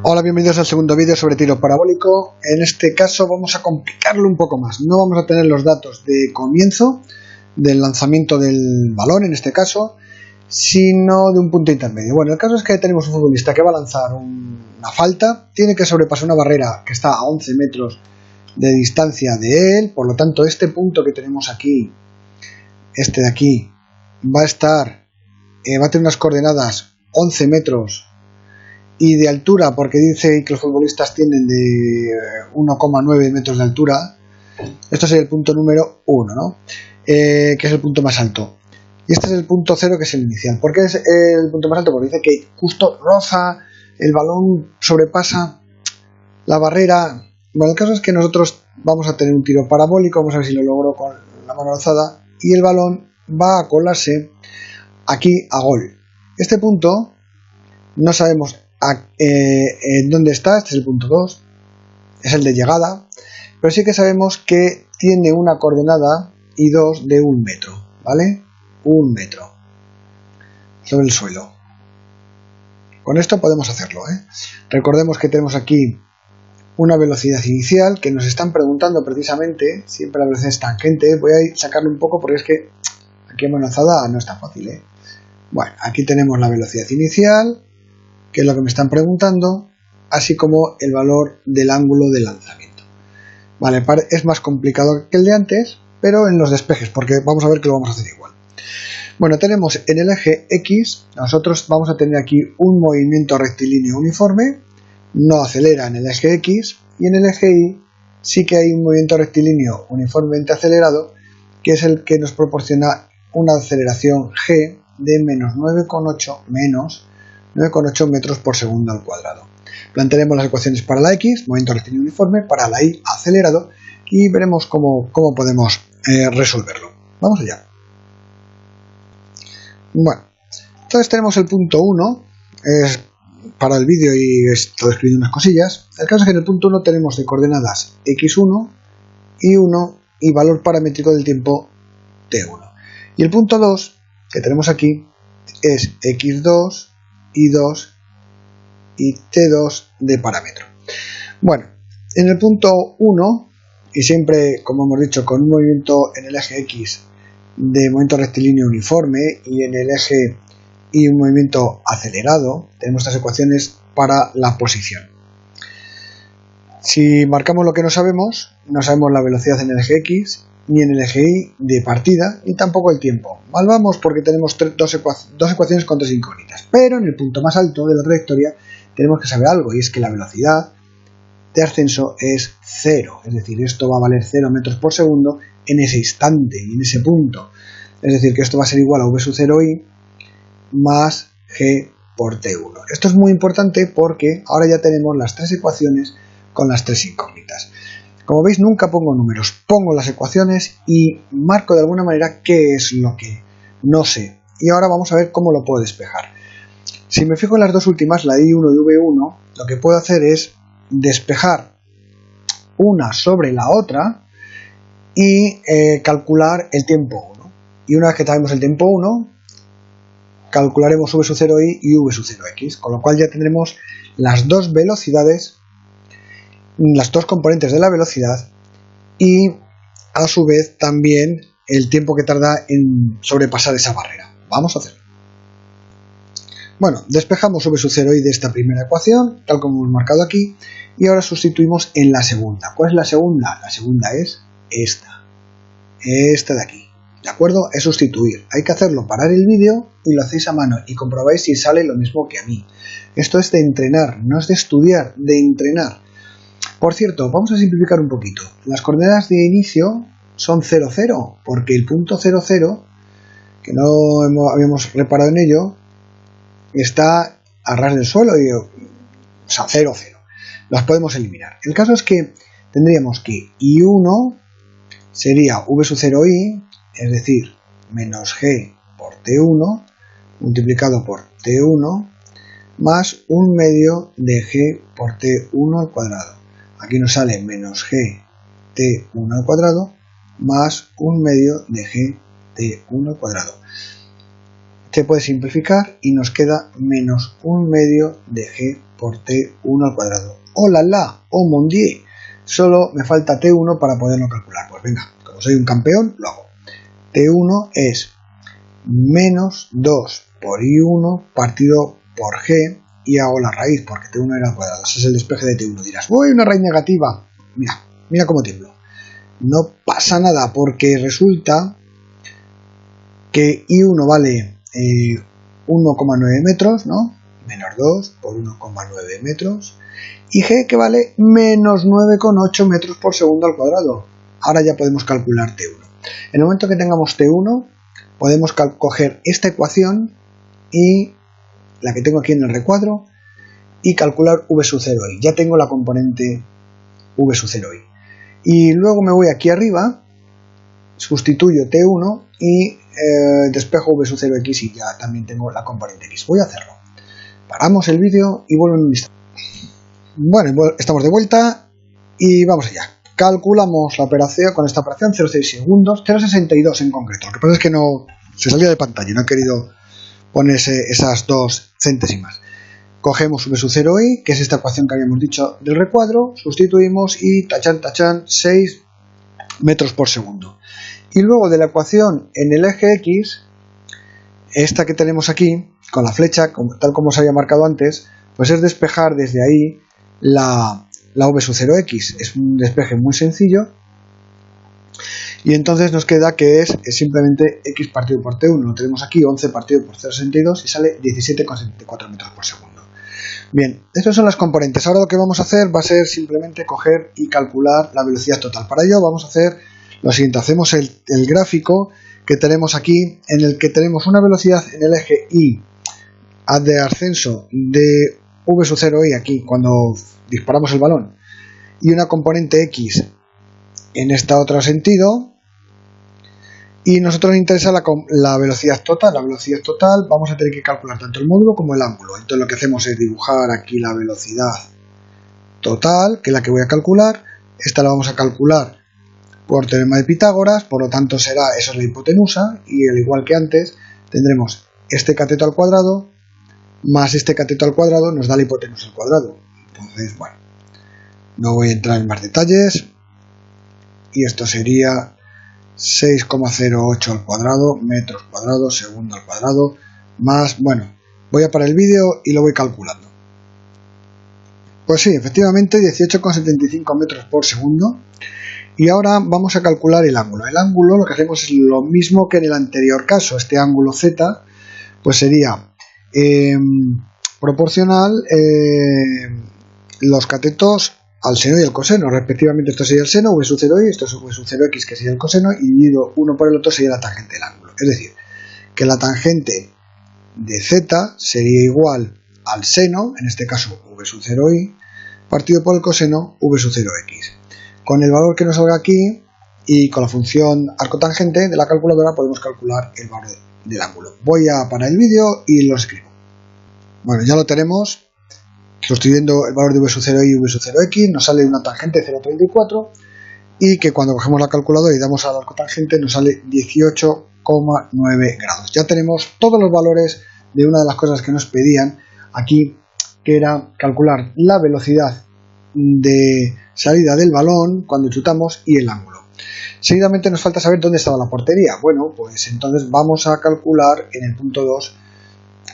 Hola, bienvenidos al segundo vídeo sobre tiro parabólico. En este caso vamos a complicarlo un poco más. No vamos a tener los datos de comienzo del lanzamiento del balón, en este caso, sino de un punto intermedio. Bueno, el caso es que tenemos un futbolista que va a lanzar una falta, tiene que sobrepasar una barrera que está a 11 metros de distancia de él, por lo tanto este punto que tenemos aquí, este de aquí, va a tener unas coordenadas 11 metros y de altura, porque dice que los futbolistas tienen de 1,9 metros de altura. Esto sería el punto número 1, ¿no? Que es el punto más alto. Y este es el punto 0, que es el inicial. ¿Por qué es el punto más alto? Porque dice que justo roza, el balón sobrepasa la barrera. Bueno, el caso es que nosotros vamos a tener un tiro parabólico, vamos a ver si lo logro con la mano alzada, y el balón va a colarse aquí a gol. Este punto no sabemos dónde está. Este es el punto 2, es el de llegada, pero sí que sabemos que tiene una coordenada I2 de 1 metro, ¿vale? 1 metro sobre el suelo. Con esto podemos hacerlo, ¿eh? Recordemos que tenemos aquí una velocidad inicial que nos están preguntando precisamente, siempre la velocidad es tangente. Voy a sacarlo un poco porque es que aquí en mano alzada no es tan fácil, ¿eh? Bueno, aquí tenemos la velocidad inicial, que es lo que me están preguntando, así como el valor del ángulo de lanzamiento. Vale, es más complicado que el de antes, pero en los despejes, porque vamos a ver que lo vamos a hacer igual. Bueno, tenemos en el eje X, nosotros vamos a tener aquí un movimiento rectilíneo uniforme, no acelera en el eje X, y en el eje Y sí que hay un movimiento rectilíneo uniformemente acelerado, que es el que nos proporciona una aceleración G de menos 9,8 metros por segundo al cuadrado. Plantearemos las ecuaciones para la X, movimiento rectilíneo uniforme, para la Y, acelerado, y veremos cómo podemos resolverlo. Vamos allá. Bueno, entonces tenemos el punto 1, es para el vídeo y estoy escribiendo unas cosillas. El caso es que en el punto 1 tenemos de coordenadas X1, Y1 y valor paramétrico del tiempo T1. Y el punto 2, que tenemos aquí, es X2, Y2 y T2 de parámetro. Bueno, en el punto 1, y siempre, como hemos dicho, con un movimiento en el eje X de movimiento rectilíneo uniforme y en el eje Y un movimiento acelerado, tenemos estas ecuaciones para la posición. Si marcamos lo que no sabemos la velocidad en el eje X, ni en el eje Y de partida, ni tampoco el tiempo. Mal vamos porque tenemos dos ecuaciones con tres incógnitas. Pero en el punto más alto de la trayectoria tenemos que saber algo, y es que la velocidad de ascenso es 0. Es decir, esto va a valer 0 metros por segundo en ese instante y en ese punto. Es decir, que esto va a ser igual a v sub 0i más g por t1. Esto es muy importante porque ahora ya tenemos las tres ecuaciones con las tres incógnitas. Como veis, nunca pongo números, pongo las ecuaciones y marco de alguna manera qué es lo que no sé. Y ahora vamos a ver cómo lo puedo despejar. Si me fijo en las dos últimas, la I1 y V1, lo que puedo hacer es despejar una sobre la otra y calcular el tiempo 1. Y una vez que sabemos el tiempo 1, calcularemos v sub 0i y v sub 0x, con lo cual ya tendremos las dos velocidades, las dos componentes de la velocidad, y a su vez también el tiempo que tarda en sobrepasar esa barrera. Vamos a hacerlo. Bueno, despejamos v sub 0i de esta primera ecuación, tal como hemos marcado aquí, y ahora sustituimos en la segunda. ¿Cuál es la segunda? La segunda es esta de aquí. ¿De acuerdo? Es sustituir. Hay que hacerlo, parar el vídeo y lo hacéis a mano y comprobáis si sale lo mismo que a mí. Esto es de entrenar, no es de estudiar, de entrenar. Por cierto, vamos a simplificar un poquito. Las coordenadas de inicio son 0, 0, porque el punto 0, 0, que no habíamos reparado en ello, está a ras del suelo, o sea, 0, 0. Las podemos eliminar. El caso es que tendríamos que I1 sería v sub 0i, es decir, menos g por t1 multiplicado por t1 más 1 medio de g por t1 al cuadrado. Aquí nos sale menos g t1 al cuadrado más 1 medio de g t1 al cuadrado. Se puede simplificar y nos queda menos 1 medio de g por T1 al cuadrado. ¡Oh la la! ¡Oh mon dieu! Solo me falta T1 para poderlo calcular. Pues venga, como soy un campeón, lo hago. T1 es menos 2 por I1 partido por G y hago la raíz porque T1 era al cuadrado. Ese es el despeje de T1. Dirás, ¡uy, una raíz negativa! Mira cómo tiemblo. No pasa nada porque resulta que I1 vale 1,9 metros, ¿no? Menos 2 por 1,9 metros. Y G que vale menos 9,8 metros por segundo al cuadrado. Ahora ya podemos calcular T1. En el momento que tengamos T1, podemos coger esta ecuación y la que tengo aquí en el recuadro y calcular V sub 0i. Ya tengo la componente V sub 0i. Y luego me voy aquí arriba, sustituyo T1 y despejo V sub 0x y ya también tengo la componente x. Voy a hacerlo. Paramos el vídeo y vuelvo en un instante. Bueno, estamos de vuelta y vamos allá. Calculamos la operación con esta operación 0,6 segundos, 0,62 en concreto. Lo que pasa es que no se salía de pantalla, no he querido ponerse esas 2 centésimas. Cogemos V sub 0i, que es esta ecuación que habíamos dicho del recuadro, sustituimos y tachan, 6 metros por segundo. Y luego de la ecuación en el eje X, esta que tenemos aquí, con la flecha, tal como os había marcado antes, pues es despejar desde ahí la V sub 0x. Es un despeje muy sencillo. Y entonces nos queda que es simplemente x partido por T1. Lo tenemos aquí, 11 partido por 0,62 y sale 17,74 metros por segundo. Bien, estas son las componentes. Ahora lo que vamos a hacer va a ser simplemente coger y calcular la velocidad total. Para ello vamos a hacer lo siguiente. Hacemos el gráfico que tenemos aquí, en el que tenemos una velocidad en el eje Y de ascenso de V sub 0i aquí cuando disparamos el balón y una componente X en este otro sentido, y nosotros nos interesa la velocidad total. La velocidad total vamos a tener que calcular tanto el módulo como el ángulo. Entonces lo que hacemos es dibujar aquí la velocidad total, que es la que voy a calcular. Esta la vamos a calcular por teorema de Pitágoras, por lo tanto esa es la hipotenusa, y al igual que antes tendremos este cateto al cuadrado más este cateto al cuadrado nos da la hipotenusa al cuadrado. Entonces, bueno, no voy a entrar en más detalles. Y esto sería 6,08 al cuadrado, metros cuadrados, segundo al cuadrado, más, bueno, voy a parar el vídeo y lo voy calculando. Pues sí, efectivamente 18,75 metros por segundo. Y ahora vamos a calcular el ángulo. El ángulo lo que hacemos es lo mismo que en el anterior caso. Este ángulo Z pues sería proporcional los catetos al seno y al coseno, respectivamente. Esto sería el seno, V sub 0i, esto es V sub 0x, que sería el coseno, y dividido uno por el otro sería la tangente del ángulo. Es decir, que la tangente de Z sería igual al seno, en este caso V sub 0i, partido por el coseno V sub 0x. Con el valor que nos salga aquí y con la función arcotangente de la calculadora podemos calcular el valor del ángulo. Voy a parar el vídeo y lo escribo. Bueno, ya lo tenemos. Sustituyendo el valor de V sub 0i y V sub 0x nos sale una tangente de 0,34 y que cuando cogemos la calculadora y damos a la arcotangente nos sale 18,9 grados. Ya tenemos todos los valores de una de las cosas que nos pedían aquí, que era calcular la velocidad de salida del balón cuando chutamos y el ángulo. Seguidamente nos falta saber dónde estaba la portería. Bueno, pues entonces vamos a calcular en el punto 2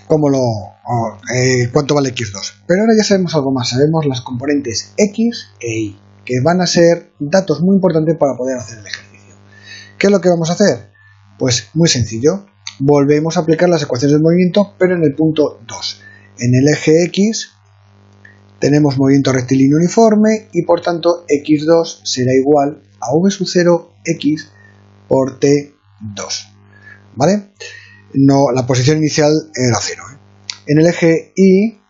cuánto vale x2. Pero ahora ya sabemos algo más, sabemos las componentes x e y, que van a ser datos muy importantes para poder hacer el ejercicio. ¿Qué es lo que vamos a hacer? Pues muy sencillo, volvemos a aplicar las ecuaciones del movimiento, pero en el punto 2. En el eje x tenemos movimiento rectilíneo uniforme y por tanto x2 será igual a v sub 0x por t2, ¿vale? No, la posición inicial era 0. En el eje Y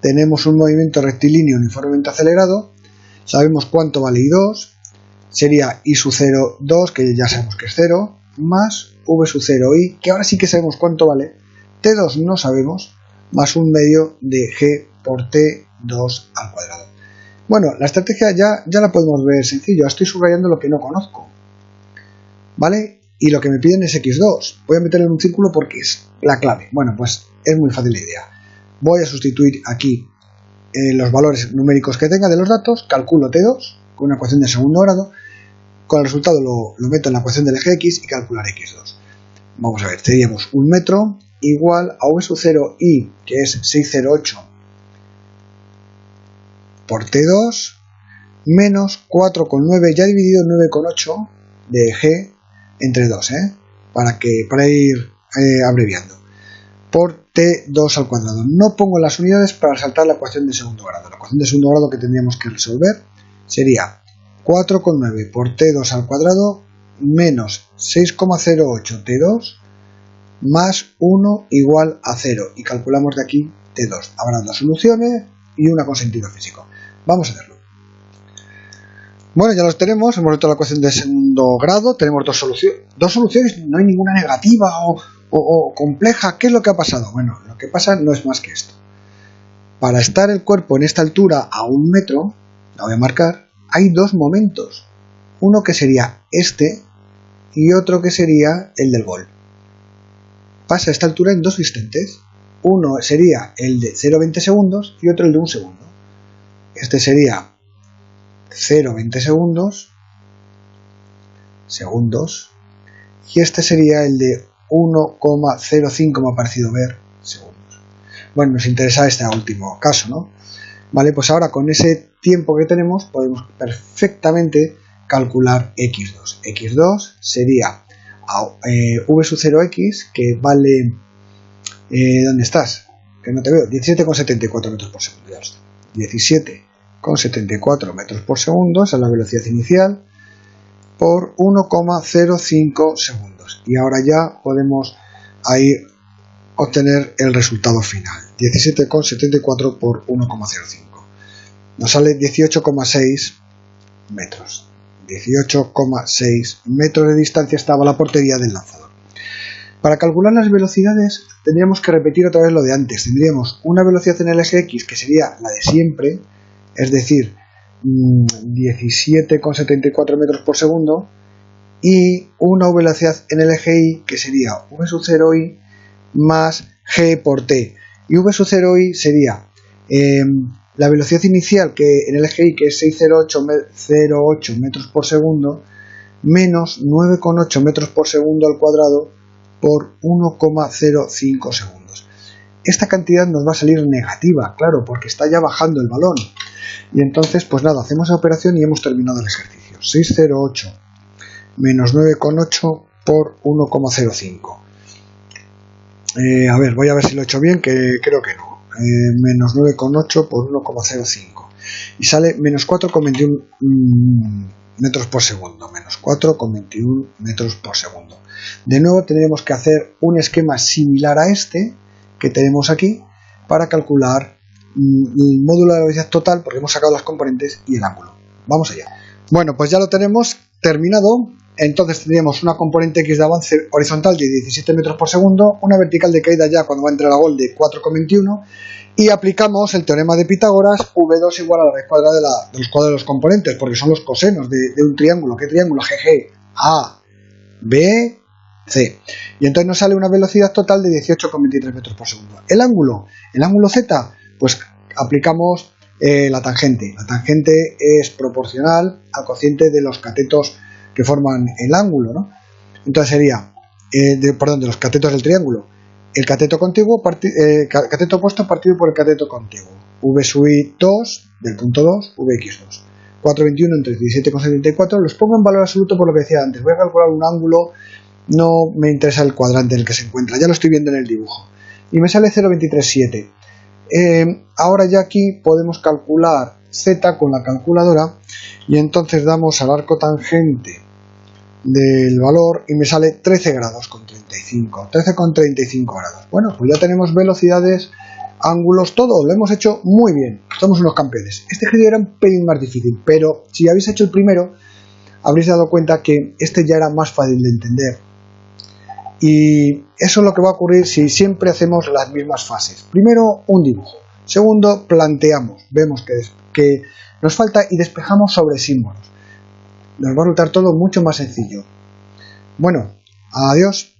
tenemos un movimiento rectilíneo uniformemente acelerado. Sabemos cuánto vale I2. Sería I sub 0, 2, que ya sabemos que es 0, más V sub 0i, que ahora sí que sabemos cuánto vale. T2 no sabemos, más un medio de G por T2 al cuadrado. Bueno, la estrategia ya la podemos ver sencillo. Estoy subrayando lo que no conozco, ¿vale? Y lo que me piden es x2. Voy a meterlo en un círculo porque es la clave. Bueno, pues es muy fácil la idea. Voy a sustituir aquí los valores numéricos que tenga de los datos, calculo T2 con una ecuación de segundo grado, con el resultado lo meto en la ecuación del eje X y calcular X2. Vamos a ver, tendríamos 1 metro igual a V sub 0 I, que es 608 por T2, menos 4,9, ya dividido 9,8 de G entre 2, para ir abreviando, por T2 al cuadrado. No pongo las unidades para saltar la ecuación de segundo grado. La ecuación de segundo grado que tendríamos que resolver sería 4,9 por T2 al cuadrado menos 6,08 T2 más 1 igual a 0. Y calculamos de aquí T2. Habrá dos soluciones y una con sentido físico. Vamos a hacerlo. Bueno, ya los tenemos. Hemos hecho la ecuación de segundo grado. Tenemos dos soluciones. No hay ninguna negativa o compleja. ¿Qué es lo que ha pasado? Bueno, lo que pasa no es más que esto. Para estar el cuerpo en esta altura a 1 metro, la voy a marcar, hay dos momentos. Uno que sería este y otro que sería el del gol. Pasa a esta altura en dos instantes. Uno sería el de 0,20 segundos y otro el de 1 segundo. Este sería 0,20 segundos, y este sería el de 1,05, me ha parecido ver, segundos. Bueno, nos interesa este último caso, ¿no? Vale, pues ahora con ese tiempo que tenemos podemos perfectamente calcular X2. X2 sería V sub 0X, que vale... ¿dónde estás? Que no te veo. 17,74 metros por segundo. Ya está. 17,74 metros por segundo, esa es la velocidad inicial, por 1,05 segundos. Y ahora ya podemos ahí obtener el resultado final. 17,74 por 1,05. Nos sale 18,6 metros. 18,6 metros de distancia estaba la portería del lanzador. Para calcular las velocidades tendríamos que repetir otra vez lo de antes. Tendríamos una velocidad en el eje X que sería la de siempre, es decir, 17,74 metros por segundo, y una velocidad en el eje Y que sería V sub 0I más G por T. Y V sub 0I sería la velocidad inicial que en el eje Y, que es 608 metros por segundo, menos 9,8 metros por segundo al cuadrado por 1,05 segundos. Esta cantidad nos va a salir negativa, claro, porque está ya bajando el balón. Y entonces, pues nada, hacemos la operación y hemos terminado el ejercicio. 608 menos 9,8 por 1,05. A ver, voy a ver si lo he hecho bien, que creo que no. Menos 9,8 por 1,05. Y sale menos 4,21 metros por segundo. Menos 4,21 metros por segundo. De nuevo tendremos que hacer un esquema similar a este que tenemos aquí para calcular el módulo de la velocidad total, porque hemos sacado las componentes y el ángulo. Vamos allá. Bueno, pues ya lo tenemos terminado. Entonces tendríamos una componente X de avance horizontal de 17 metros por segundo, una vertical de caída ya cuando va a entrar a gol de 4,21, y aplicamos el teorema de Pitágoras, V2 igual a la raíz cuadrada de los cuadrados de los componentes, porque son los cosenos de un triángulo. ¿Qué triángulo? GG, A, B, C. Y entonces nos sale una velocidad total de 18,23 metros por segundo. El ángulo Z, pues aplicamos la tangente. La tangente es proporcional al cociente de los catetos que forman el ángulo, ¿no? Entonces sería, de los catetos del triángulo, el cateto contiguo, cateto opuesto partido por el cateto contiguo. V sub I 2 del punto 2, Vx2. 4,21 entre 17,74, los pongo en valor absoluto por lo que decía antes. Voy a calcular un ángulo, no me interesa el cuadrante en el que se encuentra, ya lo estoy viendo en el dibujo. Y me sale 0,237. Ahora ya aquí podemos calcular Z con la calculadora y entonces damos al arco tangente del valor y me sale 13 grados con 35, 13,35 grados. Bueno, pues ya tenemos velocidades, ángulos, todo, lo hemos hecho muy bien, somos unos campeones. Este ejercicio era un pelín más difícil, pero si habéis hecho el primero, habréis dado cuenta que este ya era más fácil de entender. Y eso es lo que va a ocurrir si siempre hacemos las mismas fases. Primero, un dibujo. Segundo, planteamos, vemos que nos falta y despejamos sobre símbolos. Nos va a resultar todo mucho más sencillo. Bueno, adiós.